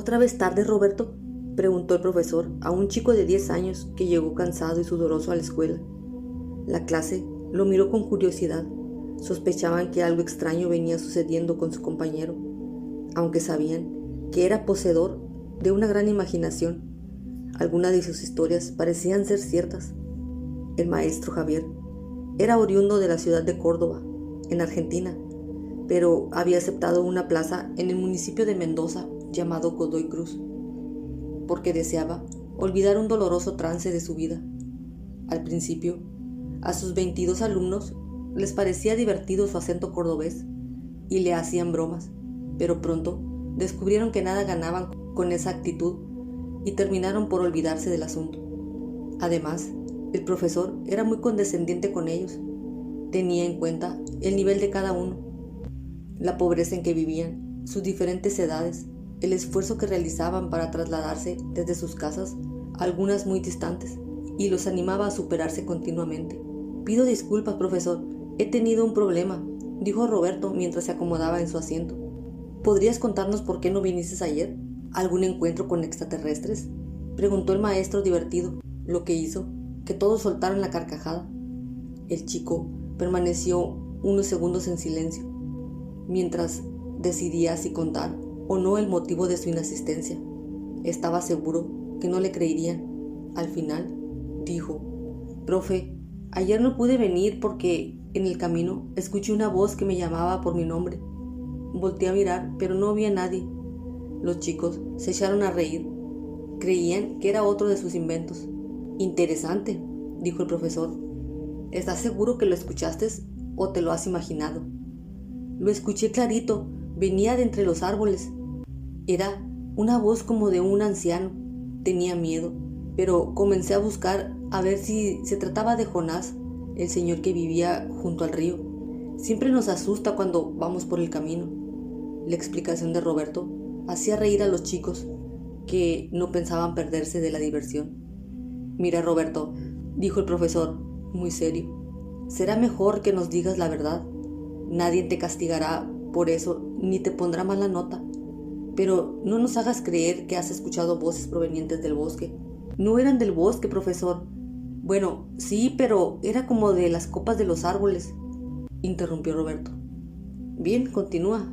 ¿Otra vez tarde, Roberto?, preguntó el profesor a un chico de 10 años que llegó cansado y sudoroso a la escuela. La clase lo miró con curiosidad. Sospechaban que algo extraño venía sucediendo con su compañero, aunque sabían que era poseedor de una gran imaginación. Algunas de sus historias parecían ser ciertas. El maestro Javier era oriundo de la ciudad de Córdoba, en Argentina, pero había aceptado una plaza en el municipio de Mendoza llamado Godoy Cruz, porque deseaba olvidar un doloroso trance de su vida. Al principio, a sus 22 alumnos les parecía divertido su acento cordobés y le hacían bromas, pero pronto descubrieron que nada ganaban con esa actitud y terminaron por olvidarse del asunto. Además, el profesor era muy condescendiente con ellos. Tenía en cuenta el nivel de cada uno, la pobreza en que vivían, sus diferentes edades, el esfuerzo que realizaban para trasladarse desde sus casas, algunas muy distantes, y los animaba a superarse continuamente. «Pido disculpas, profesor, he tenido un problema», dijo Roberto mientras se acomodaba en su asiento. «¿Podrías contarnos por qué no viniste ayer? ¿Algún encuentro con extraterrestres?», preguntó el maestro divertido, lo que hizo que todos soltaran la carcajada. El chico permaneció unos segundos en silencio, mientras decidía si contar o no el motivo de su inasistencia. Estaba seguro que no le creerían. Al final, dijo: «Profe, ayer no pude venir porque en el camino escuché una voz que me llamaba por mi nombre. Volteé a mirar, pero no vi a nadie». Los chicos se echaron a reír. Creían que era otro de sus inventos. «Interesante», dijo el profesor. «¿Estás seguro que lo escuchaste o te lo has imaginado?» «Lo escuché clarito, venía de entre los árboles. Era una voz como de un anciano. Tenía miedo, pero comencé a buscar a ver si se trataba de Jonás, el señor que vivía junto al río. Siempre nos asusta cuando vamos por el camino». La explicación de Roberto hacía reír a los chicos, que no pensaban perderse de la diversión. «Mira, Roberto», dijo el profesor, muy serio, «será mejor que nos digas la verdad. Nadie te castigará por eso ni te pondrá mala nota. Pero no nos hagas creer que has escuchado voces provenientes del bosque». «No eran del bosque, profesor». «Bueno, sí, pero era como de las copas de los árboles», interrumpió Roberto. «Bien, continúa.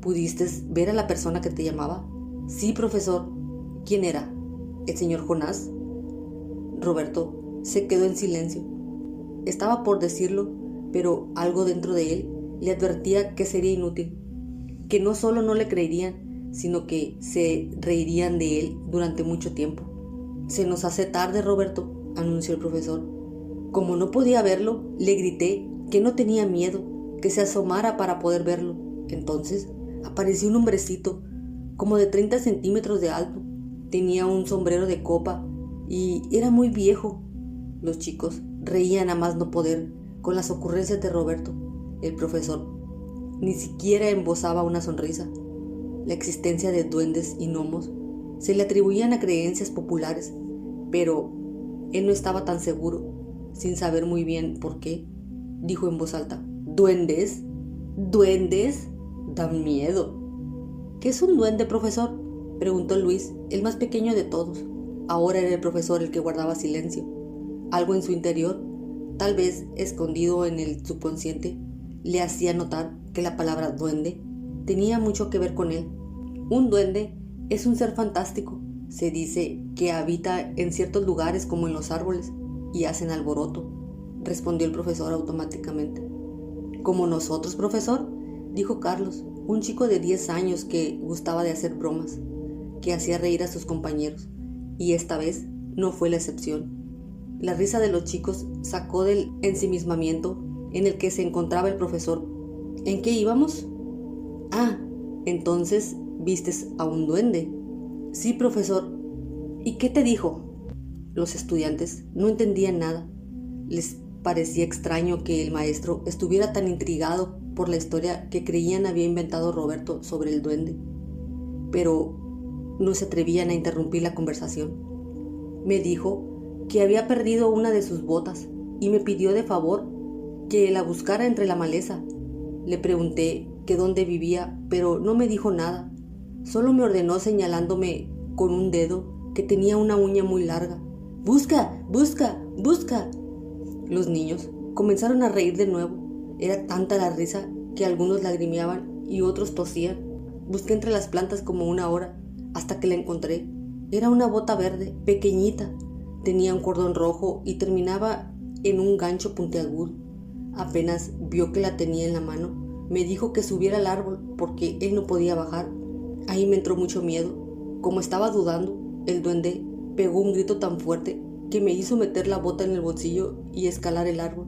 ¿Pudiste ver a la persona que te llamaba?» «Sí, profesor». «¿Quién era? ¿El señor Jonás?» Roberto se quedó en silencio. Estaba por decirlo, pero algo dentro de él le advertía que sería inútil, que no solo no le creerían, sino que se reirían de él durante mucho tiempo. «Se nos hace tarde, Roberto», anunció el profesor. Como no podía verlo, le grité que no tenía miedo, que se asomara para poder verlo. Entonces apareció un hombrecito, como de 30 centímetros de alto. Tenía un sombrero de copa y era muy viejo. Los chicos reían a más no poder con las ocurrencias de Roberto. El profesor ni siquiera embozaba una sonrisa. La existencia de duendes y gnomos se le atribuían a creencias populares, pero él no estaba tan seguro. Sin saber muy bien por qué, dijo en voz alta: «¿Duendes? ¿Duendes? Dan miedo». «¿Qué es un duende, profesor?», preguntó Luis, el más pequeño de todos. Ahora era el profesor el que guardaba silencio. Algo en su interior, tal vez escondido en el subconsciente, le hacía notar que la palabra duende tenía mucho que ver con él. «Un duende es un ser fantástico. Se dice que habita en ciertos lugares como en los árboles y hacen alboroto», respondió el profesor automáticamente. «¿Como nosotros, profesor?», dijo Carlos, un chico de 10 años que gustaba de hacer bromas, que hacía reír a sus compañeros, y esta vez no fue la excepción. La risa de los chicos sacó del ensimismamiento en el que se encontraba el profesor. «¿En qué íbamos?». «Ah, entonces vistes a un duende». «Sí, profesor». «¿Y qué te dijo?». Los estudiantes no entendían nada. Les parecía extraño que el maestro estuviera tan intrigado por la historia que creían había inventado Roberto sobre el duende, pero no se atrevían a interrumpir la conversación. «Me dijo que había perdido una de sus botas y me pidió de favor que la buscara entre la maleza. Le pregunté que dónde vivía, pero no me dijo nada. Solo me ordenó señalándome con un dedo que tenía una uña muy larga. ¡Busca! ¡Busca! ¡Busca! Los niños comenzaron a reír de nuevo. Era tanta la risa que algunos lagrimeaban y otros tosían. Busqué entre las plantas como una hora hasta que la encontré. Era una bota verde, pequeñita. Tenía un cordón rojo y terminaba en un gancho puntiagudo. Apenas vio que la tenía en la mano, me dijo que subiera al árbol porque él no podía bajar. Ahí me entró mucho miedo. Como estaba dudando, el duende pegó un grito tan fuerte que me hizo meter la bota en el bolsillo y escalar el árbol.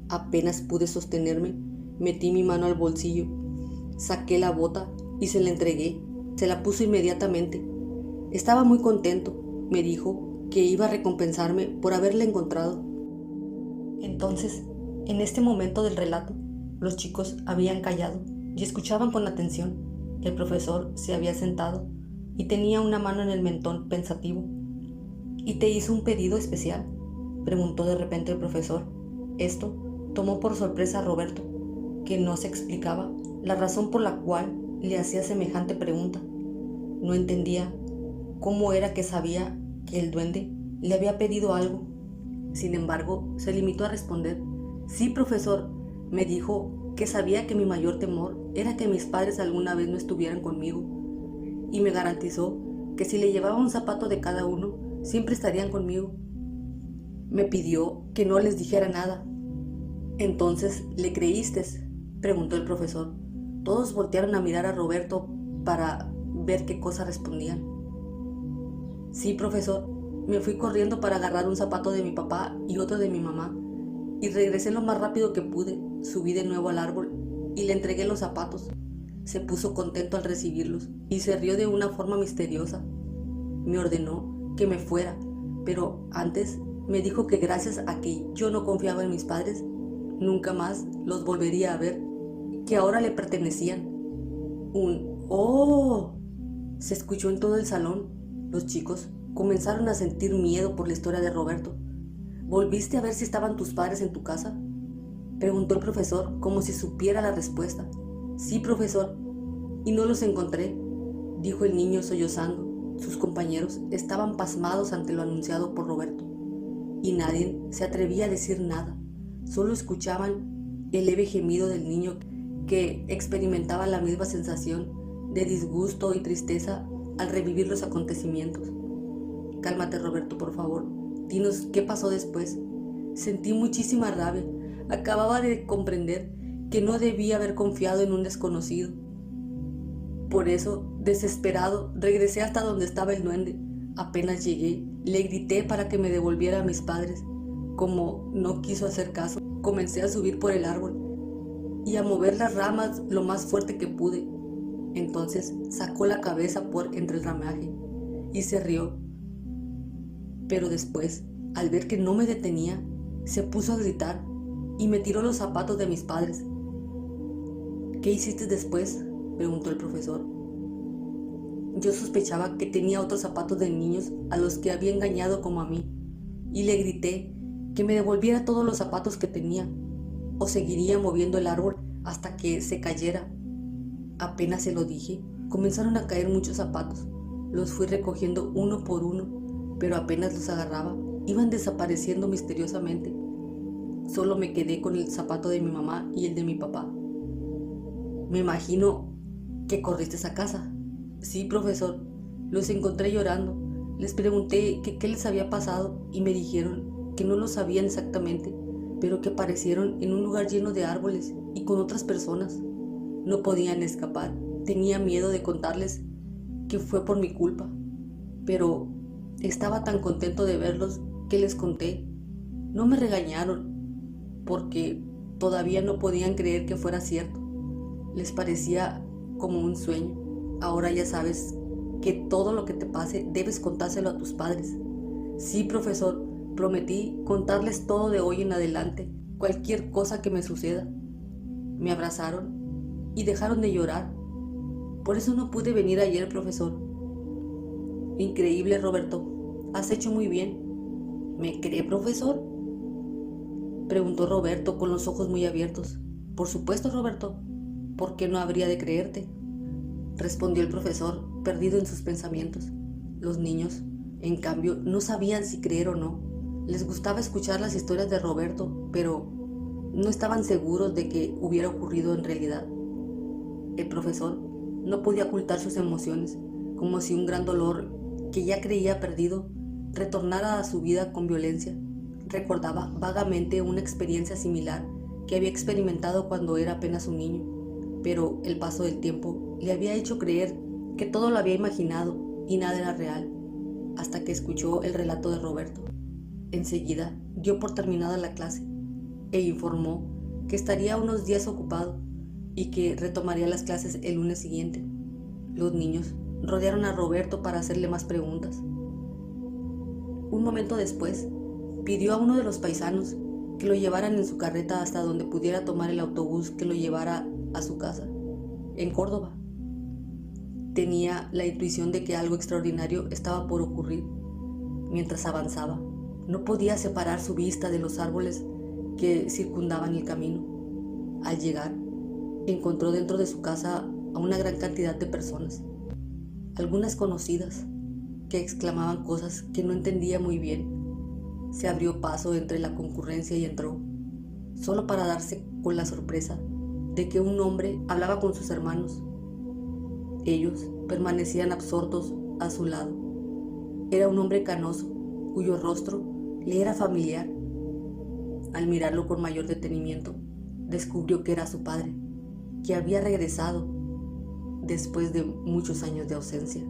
Apenas pude sostenerme, metí mi mano al bolsillo, saqué la bota y se la entregué. Se la puso inmediatamente. Estaba muy contento. Me dijo que iba a recompensarme por haberla encontrado. Entonces, en este momento del relato, los chicos habían callado y escuchaban con atención. El profesor se había sentado y tenía una mano en el mentón pensativo. ¿Y te hizo un pedido especial?, preguntó de repente el profesor. Esto tomó por sorpresa a Roberto, que no se explicaba la razón por la cual le hacía semejante pregunta. No entendía cómo era que sabía que el duende le había pedido algo. Sin embargo, se limitó a responder: sí, profesor, me dijo que sabía que mi mayor temor era que mis padres alguna vez no estuvieran conmigo, y me garantizó que si le llevaba un zapato de cada uno, siempre estarían conmigo. Me pidió que no les dijera nada. ¿Entonces le creíste?, preguntó el profesor. Todos voltearon a mirar a Roberto para ver qué cosa respondían. Sí, profesor, me fui corriendo para agarrar un zapato de mi papá y otro de mi mamá, y regresé lo más rápido que pude. Subí de nuevo al árbol y le entregué los zapatos. Se puso contento al recibirlos y se rió de una forma misteriosa. Me ordenó que me fuera, pero antes me dijo que gracias a que yo no confiaba en mis padres, nunca más los volvería a ver, que ahora le pertenecían. Un ¡oh! Se escuchó en todo el salón. Los chicos comenzaron a sentir miedo por la historia de Roberto. ¿Volviste a ver si estaban tus padres en tu casa?, preguntó el profesor como si supiera la respuesta. Sí, profesor, y no los encontré, dijo el niño sollozando. Sus compañeros estaban pasmados ante lo anunciado por Roberto, y nadie se atrevía a decir nada. Solo escuchaban el leve gemido del niño, que experimentaba la misma sensación de disgusto y tristeza al revivir los acontecimientos. Cálmate, Roberto, por favor. Dinos qué pasó después. Sentí muchísima rabia. Acababa de comprender que no debía haber confiado en un desconocido. Por eso, desesperado, regresé hasta donde estaba el duende. Apenas llegué, le grité para que me devolviera a mis padres. Como no quiso hacer caso, comencé a subir por el árbol y a mover las ramas lo más fuerte que pude. Entonces sacó la cabeza por entre el ramaje y se rió. Pero después, al ver que no me detenía, se puso a gritar y me tiró los zapatos de mis padres. ¿Qué hiciste después?, preguntó el profesor. Yo sospechaba que tenía otros zapatos de niños a los que había engañado como a mí, y le grité que me devolviera todos los zapatos que tenía, o seguiría moviendo el árbol hasta que se cayera. Apenas se lo dije, comenzaron a caer muchos zapatos. Los fui recogiendo uno por uno, pero apenas los agarraba, iban desapareciendo misteriosamente. Solo me quedé con el zapato de mi mamá y el de mi papá. Me imagino que corriste a casa. Sí, profesor, los encontré llorando. Les pregunté qué les había pasado y me dijeron que no lo sabían exactamente, pero que aparecieron en un lugar lleno de árboles y con otras personas. No podían escapar. Tenía miedo de contarles que fue por mi culpa, pero estaba tan contento de verlos que les conté. No me regañaron porque todavía no podían creer que fuera cierto. Les parecía como un sueño. Ahora ya sabes que todo lo que te pase debes contárselo a tus padres. Sí, profesor, prometí contarles todo de hoy en adelante, cualquier cosa que me suceda. Me abrazaron y dejaron de llorar. Por eso no pude venir ayer, profesor. Increíble, Roberto. Has hecho muy bien. ¿Me cree, profesor?, preguntó Roberto con los ojos muy abiertos. Por supuesto, Roberto. ¿Por qué no habría de creerte? respondió el profesor, perdido en sus pensamientos. Los niños, en cambio, no sabían si creer o no. Les gustaba escuchar las historias de Roberto, pero no estaban seguros de que hubiera ocurrido en realidad. El profesor no podía ocultar sus emociones, como si un gran dolor que ya creía perdido retornara a su vida con violencia. Recordaba vagamente una experiencia similar que había experimentado cuando era apenas un niño, pero el paso del tiempo le había hecho creer que todo lo había imaginado y nada era real, hasta que escuchó el relato de Roberto. Enseguida dio por terminada la clase e informó que estaría unos días ocupado y que retomaría las clases el lunes siguiente. Los niños rodearon a Roberto para hacerle más preguntas. Un momento después, pidió a uno de los paisanos que lo llevaran en su carreta hasta donde pudiera tomar el autobús que lo llevara a su casa, en Córdoba. Tenía la intuición de que algo extraordinario estaba por ocurrir. Mientras avanzaba, no podía separar su vista de los árboles que circundaban el camino. Al llegar, encontró dentro de su casa a una gran cantidad de personas, algunas conocidas, que exclamaban cosas que no entendía muy bien. Se abrió paso entre la concurrencia y entró, solo para darse con la sorpresa de que un hombre hablaba con sus hermanos. Ellos permanecían absortos a su lado. Era un hombre canoso, cuyo rostro le era familiar. Al mirarlo con mayor detenimiento, descubrió que era su padre, que había regresado después de muchos años de ausencia.